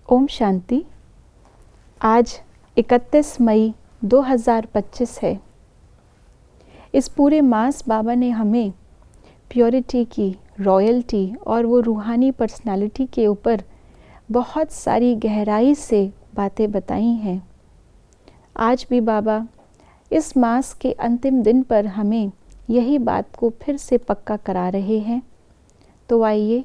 ओम शांति। आज 31 मई 2025 है। इस पूरे मास बाबा ने हमें प्योरिटी की, रॉयल्टी और वो रूहानी पर्सनालिटी के ऊपर बहुत सारी गहराई से बातें बताई हैं। आज भी बाबा इस मास के अंतिम दिन पर हमें यही बात को फिर से पक्का करा रहे हैं। तो आइए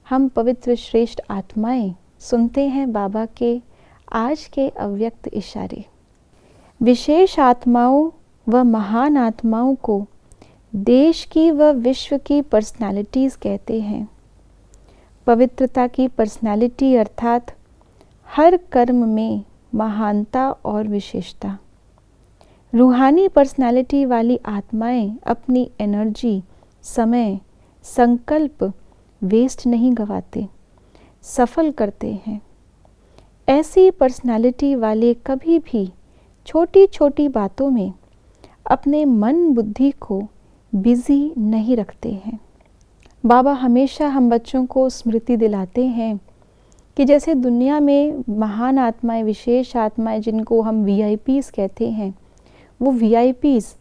हम पवित्र श्रेष्ठ आत्माएं सुनते हैं बाबा के आज के अव्यक्त इशारे। विशेष आत्माओं व महान आत्माओं को देश की व विश्व की पर्सनालिटीज़ कहते हैं। पवित्रता की पर्सनालिटी अर्थात हर कर्म में महानता और विशेषता। रूहानी पर्सनालिटी वाली आत्माएं अपनी एनर्जी, समय, संकल्प वेस्ट नहीं गवाते, सफल करते हैं। ऐसी पर्सनालिटी वाले कभी भी छोटी छोटी बातों में अपने मन बुद्धि को बिजी नहीं रखते हैं। बाबा हमेशा हम बच्चों को स्मृति दिलाते हैं कि जैसे दुनिया में महान आत्माएं, विशेष आत्माएं जिनको हम वीआईपीज़ कहते हैं, वो वीआईपीज़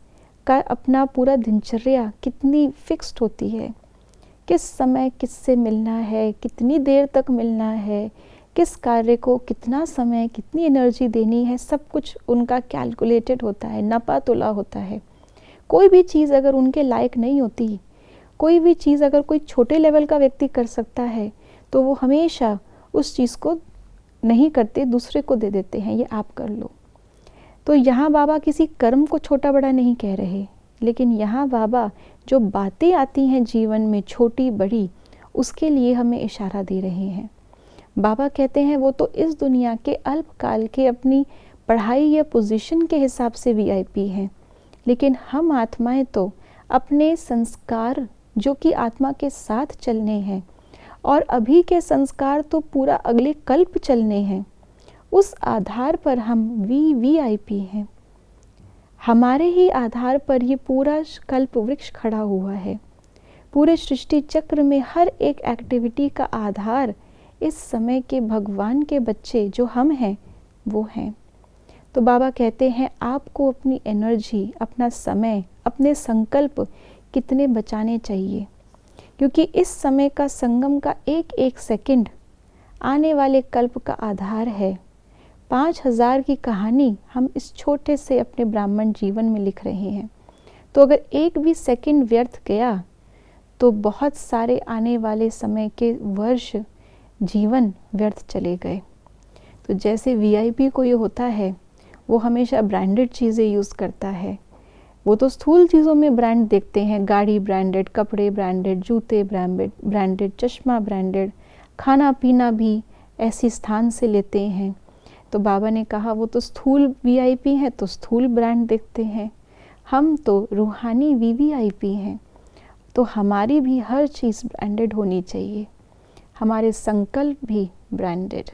का अपना पूरा दिनचर्या कितनी फिक्स्ड होती है। किस समय किससे मिलना है, कितनी देर तक मिलना है, किस कार्य को कितना समय, कितनी एनर्जी देनी है, सब कुछ उनका कैलकुलेटेड होता है, नपा तोला होता है। कोई भी चीज़ अगर उनके लायक नहीं होती, कोई भी चीज़ अगर कोई छोटे लेवल का व्यक्ति कर सकता है तो वो हमेशा उस चीज़ को नहीं करते, दूसरे को दे देते हैं, ये आप कर लो। तो यहाँ बाबा किसी कर्म को छोटा बड़ा नहीं कह रहे, लेकिन यहाँ बाबा जो बातें आती हैं जीवन में छोटी बड़ी, उसके लिए हमें इशारा दे रहे हैं। बाबा कहते हैं वो तो इस दुनिया के अल्पकाल के अपनी पढ़ाई या पोजीशन के हिसाब से वीआईपी हैं, लेकिन हम आत्माएं तो अपने संस्कार जो कि आत्मा के साथ चलने हैं और अभी के संस्कार तो पूरा अगले कल्प चलने हैं, उस आधार पर हम वीआईपी हैं। हमारे ही आधार पर ये पूरा कल्प वृक्ष खड़ा हुआ है। पूरे सृष्टि चक्र में हर एक एक्टिविटी का आधार इस समय के भगवान के बच्चे जो हम हैं वो हैं। तो बाबा कहते हैं आपको अपनी एनर्जी, अपना समय, अपने संकल्प कितने बचाने चाहिए, क्योंकि इस समय का संगम का एक एक सेकंड आने वाले कल्प का आधार है। 5000 की कहानी हम इस छोटे से अपने ब्राह्मण जीवन में लिख रहे हैं। तो अगर एक भी सेकंड व्यर्थ गया तो बहुत सारे आने वाले समय के वर्ष जीवन व्यर्थ चले गए। तो जैसे वीआईपी को ये होता है, वो हमेशा ब्रांडेड चीज़ें यूज़ करता है। वो तो स्थूल चीज़ों में ब्रांड देखते हैं, गाड़ी ब्रांडेड, कपड़े ब्रांडेड, जूते ब्रांडेड, चश्मा ब्रांडेड, खाना पीना भी ऐसी स्थान से लेते हैं। तो बाबा ने कहा वो तो स्थूल वीआईपी हैं तो स्थूल ब्रांड देखते हैं, हम तो रूहानी वीवीआईपी हैं। तो हमारी भी हर चीज़ ब्रांडेड होनी चाहिए, हमारे संकल्प भी ब्रांडेड,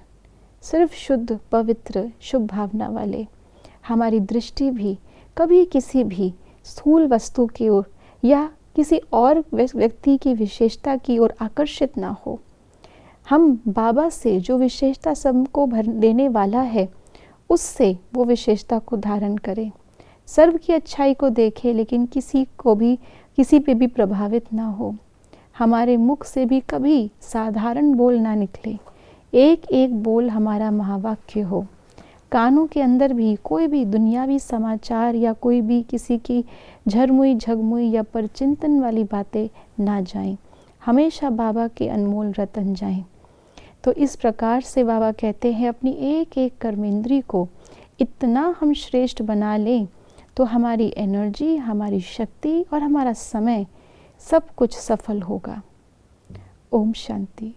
सिर्फ शुद्ध पवित्र शुभ भावना वाले। हमारी दृष्टि भी कभी किसी भी स्थूल वस्तु की ओर या किसी और व्यक्ति की विशेषता की ओर आकर्षित ना हो। हम बाबा से जो विशेषता सबको भर देने वाला है, उससे वो विशेषता को धारण करें। सर्व की अच्छाई को देखें, लेकिन किसी पे भी प्रभावित ना हो। हमारे मुख से भी कभी साधारण बोल ना निकले, एक एक बोल हमारा महावाक्य हो। कानों के अंदर भी कोई भी दुनियावी समाचार या कोई भी किसी की झरमुई झगमुई या परचिंतन वाली बातें ना जाएं, हमेशा बाबा के अनमोल रतन जाएं। तो इस प्रकार से बाबा कहते हैं अपनी एक एक कर्मेंद्री को इतना हम श्रेष्ठ बना लें तो हमारी एनर्जी, हमारी शक्ति और हमारा समय सब कुछ सफल होगा। ओम शांति।